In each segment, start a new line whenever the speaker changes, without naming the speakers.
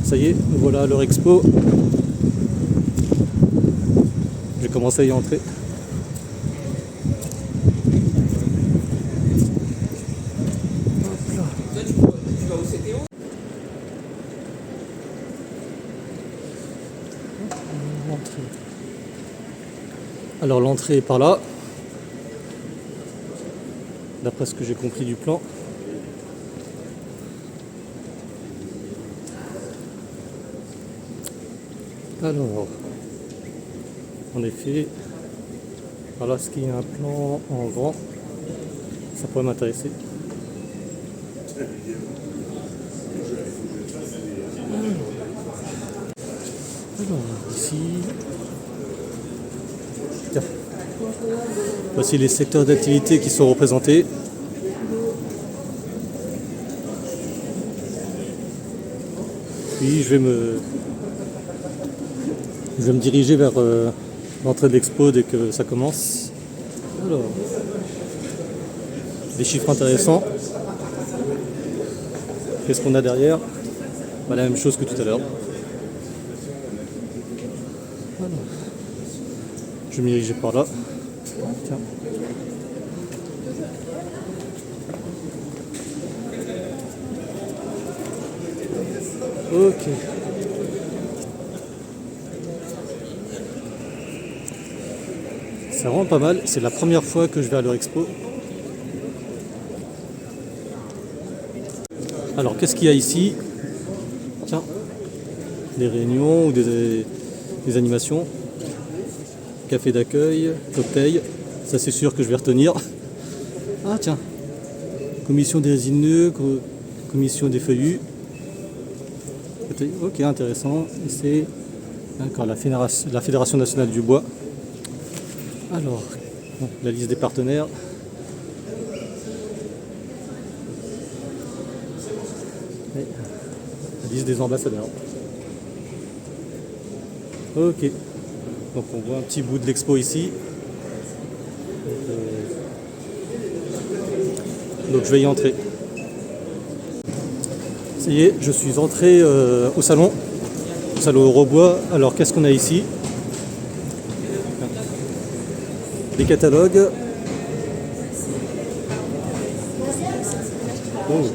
Ça y est, nous voilà à leur expo. Je vais commencer à y entrer. Hop là. Alors l'entrée est par là, d'après ce que j'ai compris du plan. Alors, en effet, voilà ce qu'il y a un plan en grand, ça pourrait m'intéresser. Alors, ici, tiens. Voici les secteurs d'activité qui sont représentés. Puis je vais me diriger vers l'entrée de l'expo dès que ça commence. Alors, des chiffres intéressants. Qu'est-ce qu'on a derrière? Bah, la même chose que tout à l'heure. Voilà. Je vais me diriger par là. Tiens. Ok. C'est vraiment pas mal. C'est la première fois que je vais à leur expo. Alors, qu'est-ce qu'il y a ici? Tiens, des réunions ou des animations. Café d'accueil, cocktail. Ça, c'est sûr que je vais retenir. Ah, tiens. Commission des résineux, commission des feuillus. Ok, intéressant. Et c'est d'accord, la Fédération nationale du bois. Alors, bon, la liste des partenaires. Et la liste des ambassadeurs. Ok. Donc on voit un petit bout de l'expo ici. Donc je vais y entrer. Ça y est, je suis entré au salon Eurobois. Alors qu'est-ce qu'on a ici? Des catalogues. Oh.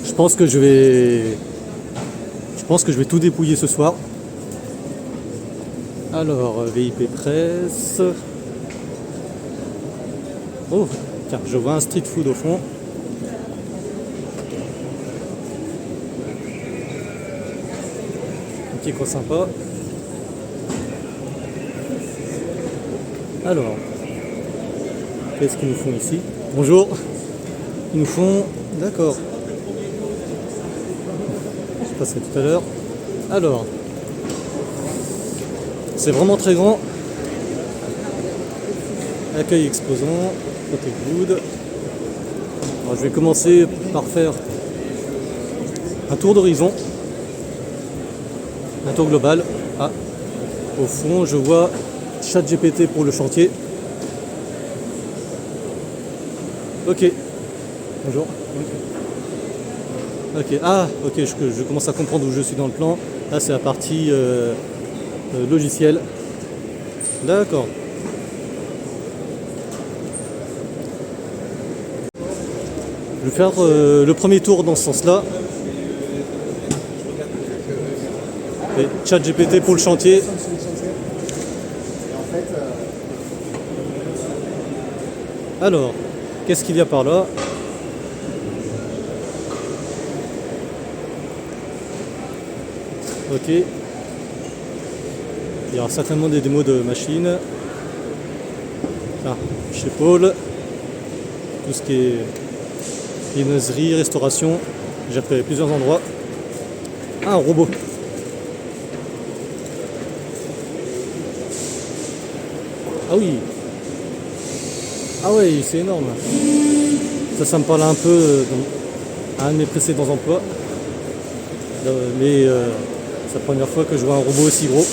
Je pense que je vais tout dépouiller ce soir. Alors, VIP Presse. Oh, tiens, je vois un street food au fond. Un petit coin sympa. Alors, qu'est-ce qu'ils nous font ici? Bonjour. Ils nous font... D'accord. Je passerai tout à l'heure. Alors, c'est vraiment très grand. Accueil exposant, côté good. Alors, je vais commencer par faire un tour d'horizon. Un tour global. Ah, au fond, je vois ChatGPT pour le chantier. Ok. Bonjour. Ok. Ah, ok, je commence à comprendre où je suis dans le plan. Là, c'est la partie logiciel. D'accord. Je vais faire le premier tour dans ce sens-là. Et ChatGPT pour le chantier. Alors, qu'est-ce qu'il y a par là? Ok. Il y aura certainement des démos de machines. Ah, chez Paul. Tout ce qui est viennoiserie, restauration. J'ai fait plusieurs endroits. Ah, un robot. Ah oui. Ah ouais, c'est énorme. Ça me parle un peu à un de mes précédents emplois. Mais c'est la première fois que je vois un robot aussi gros.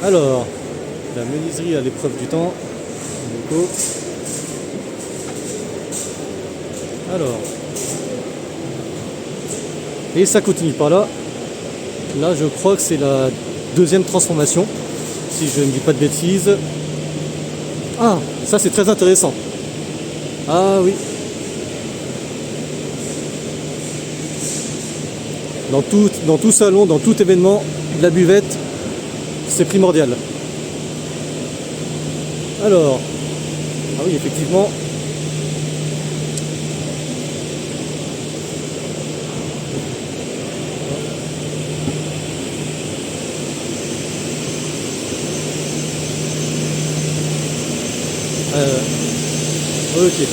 Alors, la menuiserie à l'épreuve du temps. Alors, Et ça continue par là. Là, je crois que c'est la deuxième transformation, si je ne dis pas de bêtises. Ah, ça c'est très intéressant. Ah oui. Dans tout salon, dans tout événement, la buvette, c'est primordial. Alors, ah oui, effectivement. Ok.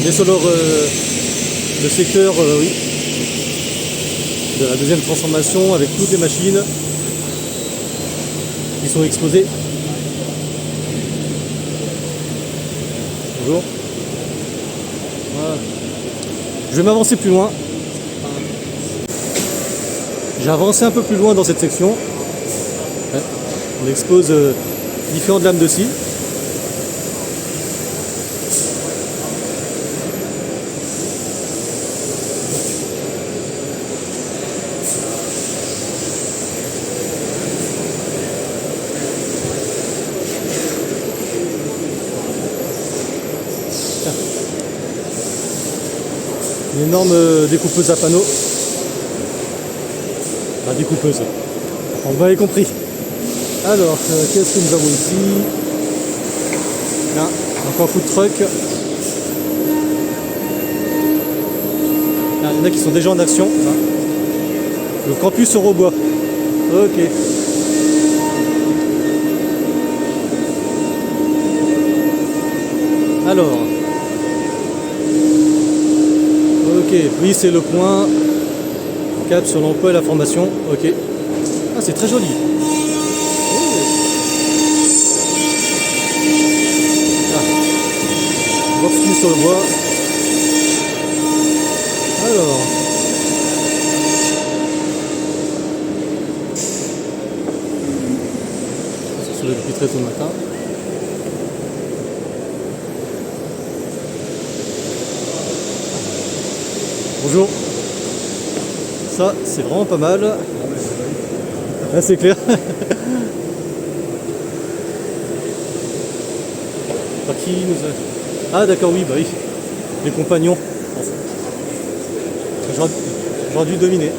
On est sur le secteur, oui, de la deuxième transformation avec toutes les machines qui sont exposées. Bonjour. Voilà. Je vais m'avancer plus loin. J'ai avancé un peu plus loin dans cette section. Ouais. On expose différentes lames de scie. Une énorme découpeuse à panneaux. Ah, découpeuse. Vous m'avez compris. Alors, qu'est-ce que nous avons ici? Là, encore un food truck. Là, il y en a qui sont déjà en action. Là. Le campus Eurobois. Ok. Alors. Ok, oui, c'est le point. Cap sur l'emploi et la formation. Ok. Ah, c'est très joli. Workspace sur le bois. Alors. C'est sur le depuis très tôt le matin. Bonjour. Ça, c'est vraiment pas mal. Là, c'est clair. Par qui nous a... Ah, d'accord, oui, bah oui. Les compagnons. J'aurais dû deviner.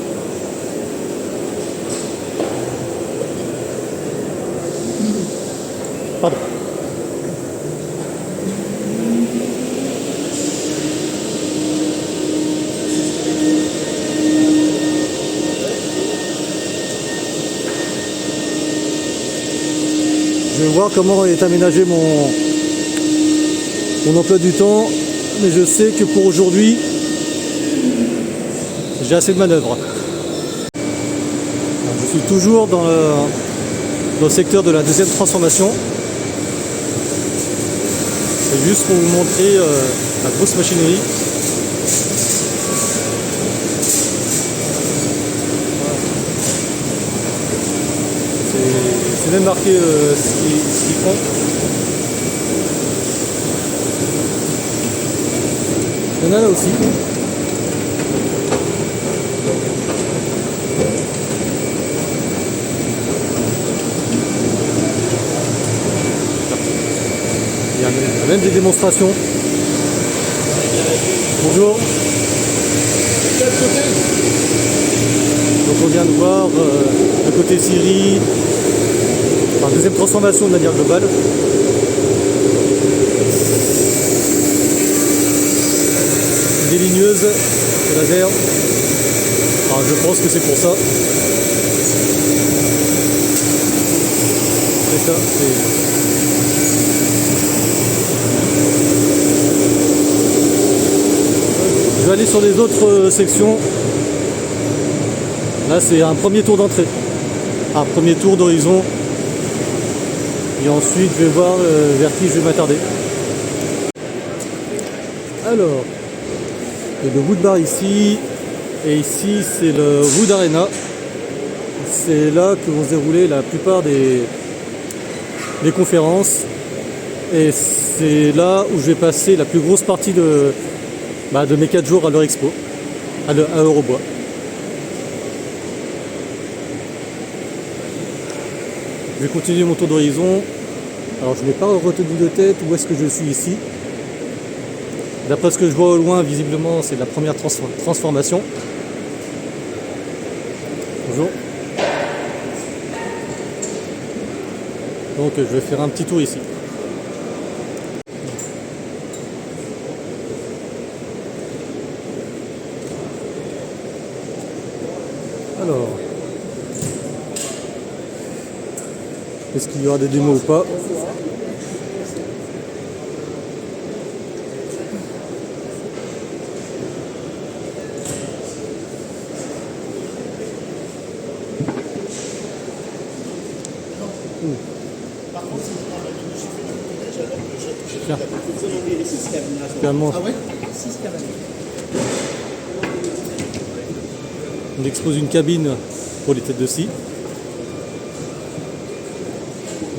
Pardon. Je vais voir comment est aménagé mon emploi du temps, mais je sais que pour aujourd'hui, j'ai assez de manœuvres. Je suis toujours dans le secteur de la deuxième transformation. C'est juste pour vous montrer la grosse machinerie. C'est même marqué ce qu'ils font. Il y en a là aussi. Il y a même des démonstrations. Bonjour. Donc on vient de voir le côté Syrie, enfin, deuxième transformation de manière globale. Des ligneuses, c'est laser. Enfin, je pense que c'est pour ça. C'est ça. Je vais aller sur les autres sections. Là, c'est un premier tour d'entrée. Un premier tour d'horizon. Et ensuite, je vais voir vers qui je vais m'attarder. Alors, il y a le Wood Bar ici. Et ici, c'est le Wood Arena. C'est là que vont se dérouler la plupart des conférences. Et c'est là où je vais passer la plus grosse partie de mes 4 jours à l'Eurexpo, à Eurobois. Je vais continuer mon tour d'horizon. Alors je n'ai pas retenu de tête où est-ce que je suis ici. D'après ce que je vois au loin, visiblement c'est la première transformation. Bonjour. Donc je vais faire un petit tour ici. Alors, est-ce qu'il y aura des démos ou pas? Tiens. Finalement, on expose une cabine pour les têtes de scie.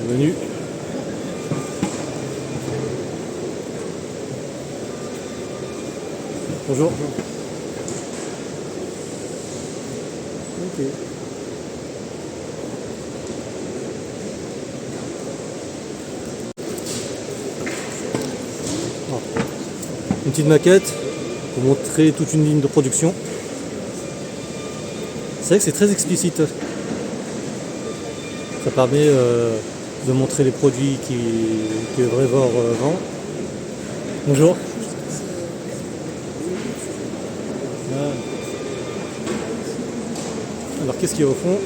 Bienvenue. Bonjour. Ok. Une petite maquette pour montrer toute une ligne de production. C'est vrai que c'est très explicite. Ça permet de montrer les produits que Vrevor vend. Bonjour. Alors qu'est-ce qu'il y a au fond?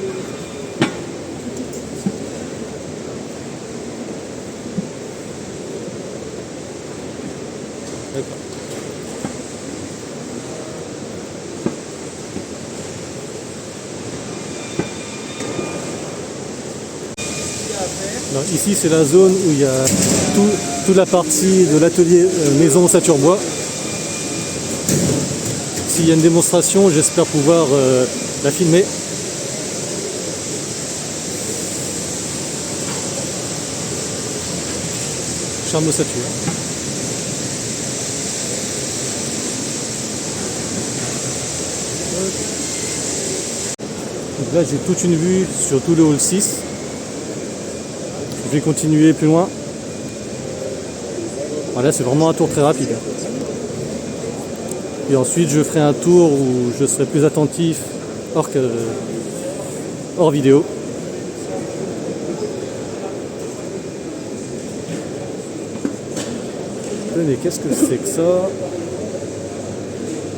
D'accord. Alors, ici c'est la zone où il y a toute la partie de l'atelier maison ossature bois. S'il y a une démonstration, j'espère pouvoir la filmer. Charme ossature. Donc là j'ai toute une vue sur tout le hall 6. Je vais continuer plus loin. Voilà, c'est vraiment un tour très rapide. Et ensuite je ferai un tour où je serai plus attentif hors vidéo. Mais qu'est-ce que c'est que ça?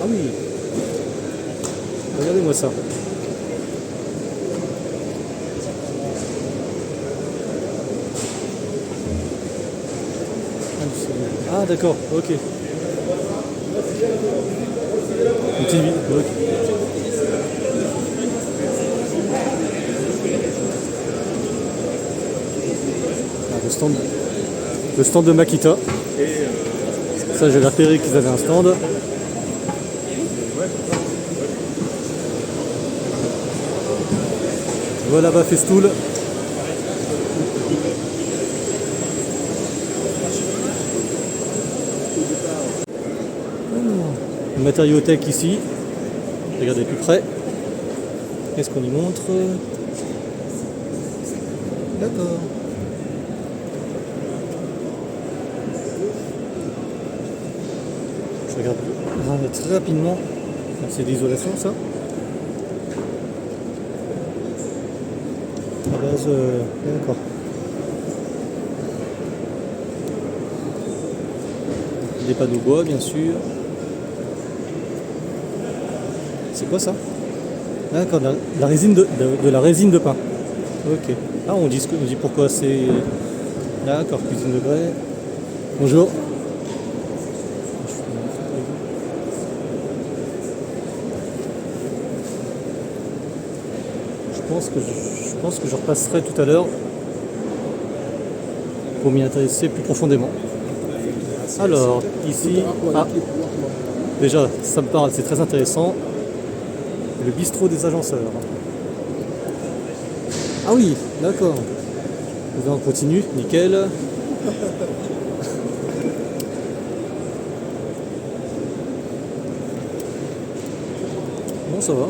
Ah oui, regardez-moi ça. Ah d'accord, ok. Une petite vie, ok. Ah, le stand de Makita. Ça j'ai repéré qu'ils avaient un stand. Voilà, bah Festool. Matériothèque ici. Regardez plus près. Qu'est-ce qu'on y montre? D'accord. Je regarde très rapidement. C'est d'isolation ça. À base, d'accord. Des panneaux bois bien sûr. C'est quoi ça? D'accord, la résine de la résine de pain. Ok. Ah, on dit pourquoi c'est. D'accord, cuisine de grès. Bonjour. Je pense que je repasserai tout à l'heure pour m'y intéresser plus profondément. Alors, ici, déjà, ça me parle, c'est très intéressant. Le bistrot des agenceurs. Ah oui, d'accord. On continue, nickel. Bon, ça va.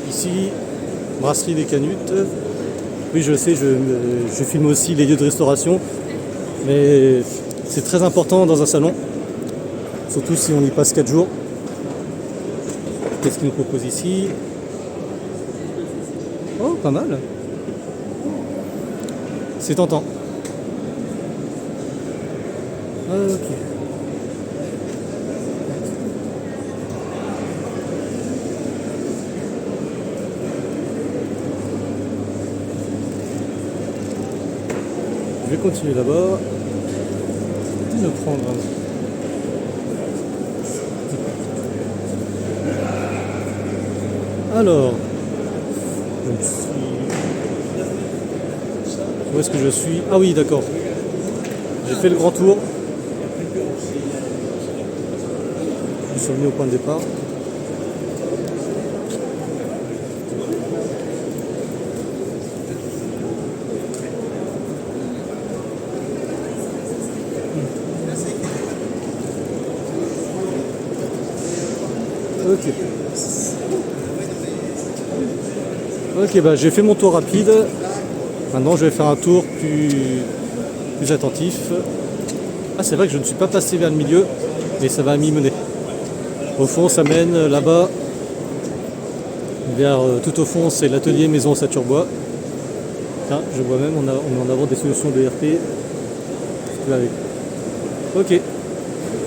Ici, Brasserie des Canutes. Oui, je sais, je filme aussi les lieux de restauration, mais c'est très important dans un salon, surtout si on y passe 4 jours. Qu'est-ce qu'il nous propose ici? Oh, pas mal. C'est tentant. Ok. Je vais continuer là-bas. Je vais prendre un... Alors, je suis... Où est-ce que je suis? Ah oui, d'accord. J'ai fait le grand tour. Je suis revenu au point de départ. Ok. Ok, bah j'ai fait mon tour rapide. Maintenant je vais faire un tour plus attentif. Ah, c'est vrai que je ne suis pas passé vers le milieu, mais ça va m'y mener. Au fond, ça mène là-bas. Vers tout au fond, c'est l'atelier maison Saturbois. Tiens, je vois même, on met en avant des solutions de RP. Ok.